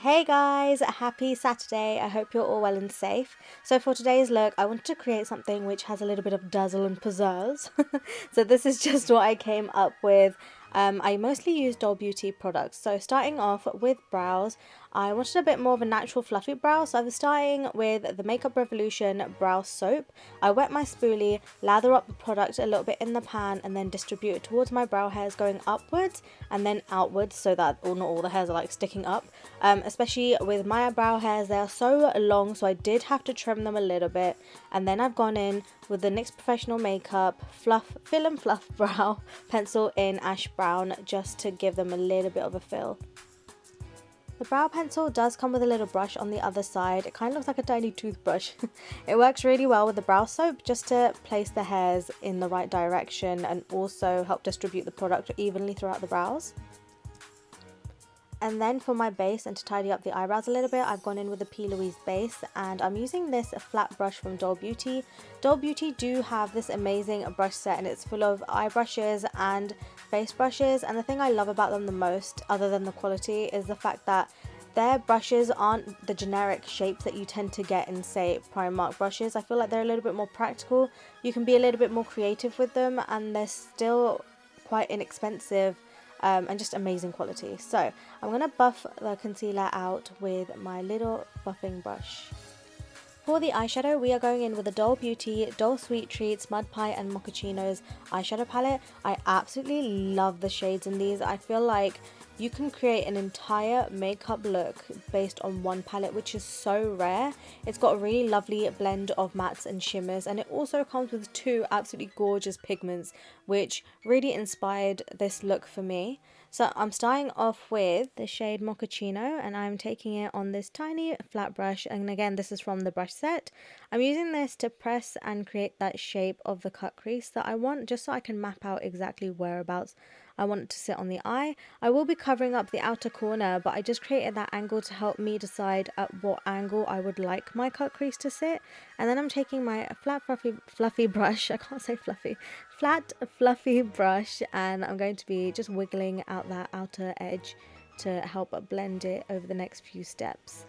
Hey guys, happy Saturday. I hope you're all well and safe. So for today's look, I wanted to create something which has a little bit of dazzle and pizzazz. So this is just what I came up with. I mostly use Doll Beauty products. So starting off with brows, I wanted a bit more of a natural fluffy brow. So I was starting with the Makeup Revolution brow soap. I wet my spoolie, lather up the product a little bit in the pan, and then distribute it towards my brow hairs, going upwards and then outwards so that not all the hairs are like sticking up. Especially with my brow hairs, they are so long, so I did have to trim them a little bit. And then I've gone in with the NYX Professional Makeup Fill and Fluff Brow Pencil in Ash Brown, just to give them a little bit of a fill. The brow pencil does come with a little brush on the other side. It kind of looks like a tiny toothbrush. It works really well with the brow soap just to place the hairs in the right direction and also help distribute the product evenly throughout the brows. And then for my base and to tidy up the eyebrows a little bit, I've gone in with the Plouise Base, and I'm using this flat brush from Doll Beauty. Doll Beauty do have this amazing brush set, and it's full of eye brushes and face brushes, and the thing I love about them the most, other than the quality, is the fact that their brushes aren't the generic shapes that you tend to get in, say, Primark brushes. I feel like they're a little bit more practical. You can be a little bit more creative with them, and they're still quite inexpensive. And just amazing quality. So I'm going to buff the concealer out with my little buffing brush. For the eyeshadow, we are going in with the Doll Beauty, Doll Sweet Treats, Mudpie and Mochachinos eyeshadow palette. I absolutely love the shades in these. I feel like you can create an entire makeup look based on one palette, which is so rare. It's got a really lovely blend of mattes and shimmers, and it also comes with two absolutely gorgeous pigments, which really inspired this look for me. So I'm starting off with the shade Mochachinos, and I'm taking it on this tiny flat brush, and again this is from the brush set. I'm using this to press and create that shape of the cut crease that I want, just so I can map out exactly whereabouts I want it to sit on the eye. I will be covering up the outer corner, but I just created that angle to help me decide at what angle I would like my cut crease to sit. And then I'm taking my flat fluffy brush, I can't say fluffy, flat fluffy brush, and I'm going to be just wiggling out that outer edge to help blend it over the next few steps.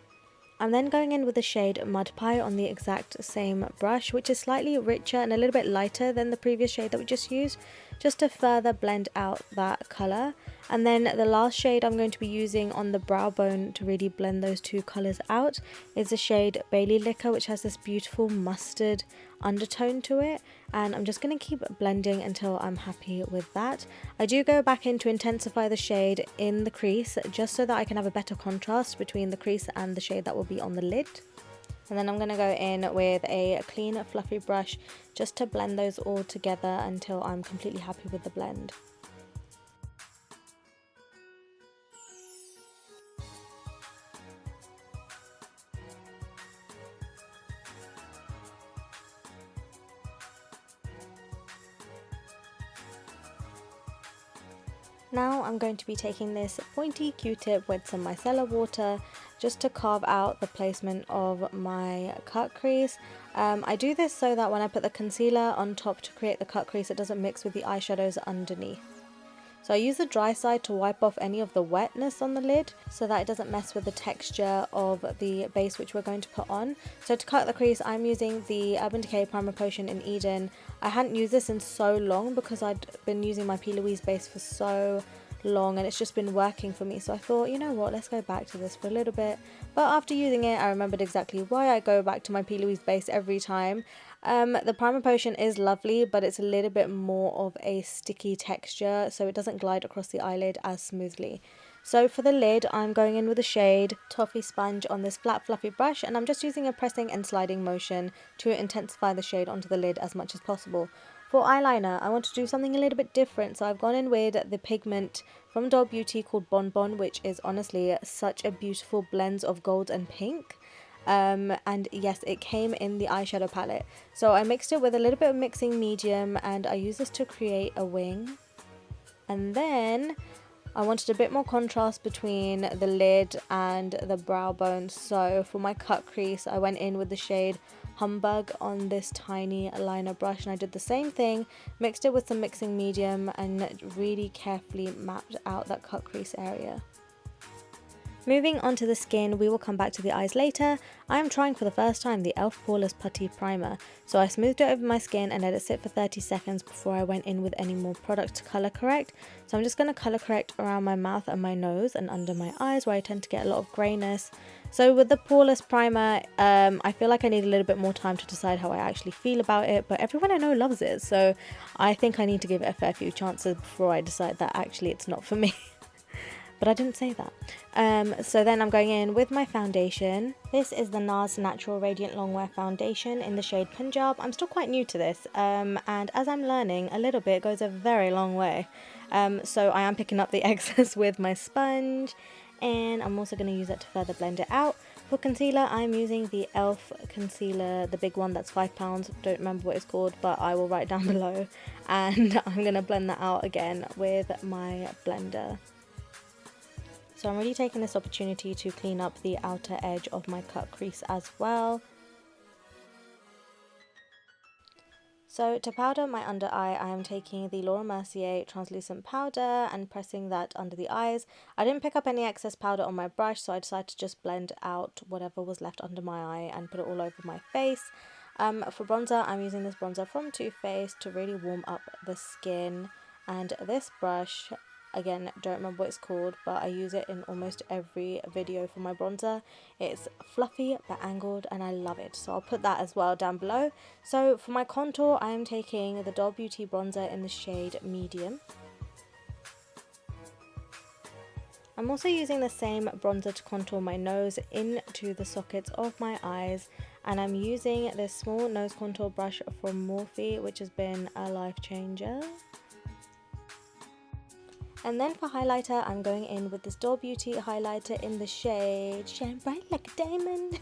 I'm then going in with the shade Mudpie on the exact same brush, which is slightly richer and a little bit lighter than the previous shade that we just used, just to further blend out that colour. And then the last shade I'm going to be using on the brow bone to really blend those two colours out is the shade Bailey Liquor, which has this beautiful mustard undertone to it, and I'm just going to keep blending until I'm happy with that. I do go back in to intensify the shade in the crease, just so that I can have a better contrast between the crease and the shade that will be on the lid. And then I'm going to go in with a clean fluffy brush just to blend those all together until I'm completely happy with the blend. Now I'm going to be taking this pointy Q-tip with some micellar water just to carve out the placement of my cut crease. I do this so that when I put the concealer on top to create the cut crease, it doesn't mix with the eyeshadows underneath. So I use the dry side to wipe off any of the wetness on the lid so that it doesn't mess with the texture of the base which we're going to put on. So to cut the crease, I'm using the Urban Decay Primer Potion in Eden. I hadn't used this in so long because I'd been using my Plouise Base for so long and it's just been working for me, so I thought, you know what, let's go back to this for a little bit. But after using it, I remembered exactly why I go back to my Plouise Base every time. The primer potion is lovely, but it's a little bit more of a sticky texture, so it doesn't glide across the eyelid as smoothly. So for the lid, I'm going in with the shade Toffee Sponge on this flat fluffy brush, and I'm just using a pressing and sliding motion to intensify the shade onto the lid as much as possible. For eyeliner, I want to do something a little bit different, so I've gone in with the pigment from Doll Beauty called Bonbon, which is honestly such a beautiful blend of gold and pink. And yes, it came in the eyeshadow palette. So I mixed it with a little bit of mixing medium, and I use this to create a wing. And then I wanted a bit more contrast between the lid and the brow bone, so for my cut crease I went in with the shade Humbug on this tiny liner brush, and I did the same thing, mixed it with some mixing medium and really carefully mapped out that cut crease area. Moving on to the skin, we will come back to the eyes later. I am trying for the first time the e.l.f. Poreless Putty Primer. So I smoothed it over my skin and let it sit for 30 seconds before I went in with any more product to colour correct. So I'm just going to colour correct around my mouth and my nose and under my eyes where I tend to get a lot of greyness. So with the Poreless Primer, I feel like I need a little bit more time to decide how I actually feel about it, but everyone I know loves it. So I think I need to give it a fair few chances before I decide that actually it's not for me. But I didn't say that. So then I'm going in with my foundation. This is the Nars Natural Radiant Longwear Foundation in the shade Punjab. I'm still quite new to this, and as I'm learning, a little bit goes a very long way. So I am picking up the excess with my sponge, and I'm also going to use it to further blend it out. For concealer, I'm using the e.l.f. concealer, the big one that's £5. Don't remember what it's called, but I will write down below. And I'm going to blend that out again with my blender. So I'm really taking this opportunity to clean up the outer edge of my cut crease as well. So to powder my under eye, I am taking the Laura Mercier translucent powder and pressing that under the eyes. I didn't pick up any excess powder on my brush, so I decided to just blend out whatever was left under my eye and put it all over my face. For bronzer, I'm using this bronzer from Too Faced to really warm up the skin, and this brush, again, don't remember what it's called, but I use it in almost every video for my bronzer. It's fluffy but angled and I love it, so I'll put that as well down below. So for my contour, I am taking the Doll Beauty bronzer in the shade Medium. I'm also using the same bronzer to contour my nose into the sockets of my eyes, and I'm using this small nose contour brush from Morphe, which has been a life changer. And then for highlighter, I'm going in with this Doll Beauty highlighter in the shade Shine Bright Like a Diamond.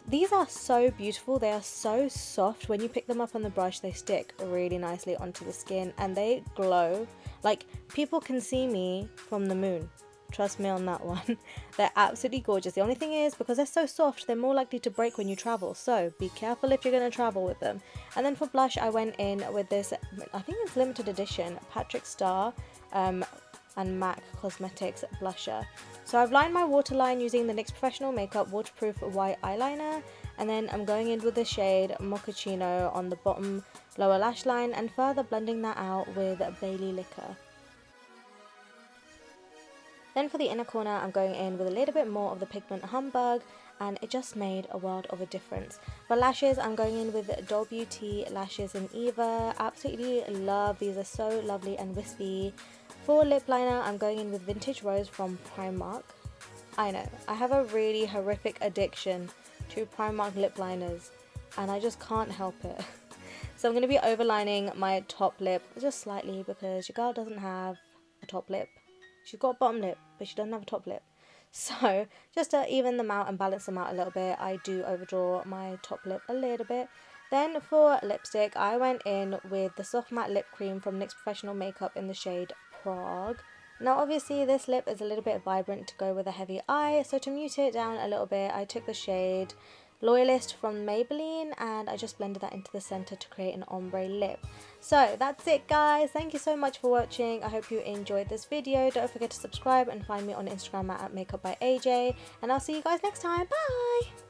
These are so beautiful. They are so soft. When you pick them up on the brush, they stick really nicely onto the skin and they glow. Like, people can see me from the moon. Trust me on that one. They're absolutely gorgeous. The only thing is, because they're so soft, they're more likely to break when you travel, so be careful if you're going to travel with them. And then for blush, I went in with this, I think it's limited edition, Patrick Star and MAC Cosmetics blusher. So I've lined my waterline using the NYX Professional Makeup waterproof white eyeliner, and then I'm going in with the shade Mochachinos on the bottom lower lash line and further blending that out with Bailey Liquor. Then for the inner corner, I'm going in with a little bit more of the Pigment Humbug, and it just made a world of a difference. For lashes, I'm going in with Doll Beauty lashes in Eva. Absolutely love, these are so lovely and wispy. For lip liner, I'm going in with Vintage Rose from Primark. I know, I have a really horrific addiction to Primark lip liners, and I just can't help it. So I'm going to be overlining my top lip just slightly because your girl doesn't have a top lip. She's got a bottom lip, but she doesn't have a top lip. So just to even them out and balance them out a little bit, I do overdraw my top lip a little bit. Then for lipstick, I went in with the Soft Matte Lip Cream from NYX Professional Makeup in the shade Prague. Now obviously this lip is a little bit vibrant to go with a heavy eye, so to mute it down a little bit, I took the shade Loyalist from Maybelline and I just blended that into the center to create an ombre lip. So that's it guys, thank you so much for watching. I hope you enjoyed this video. Don't forget to subscribe and find me on Instagram at @makeupbyaj, and I'll see you guys next time. Bye!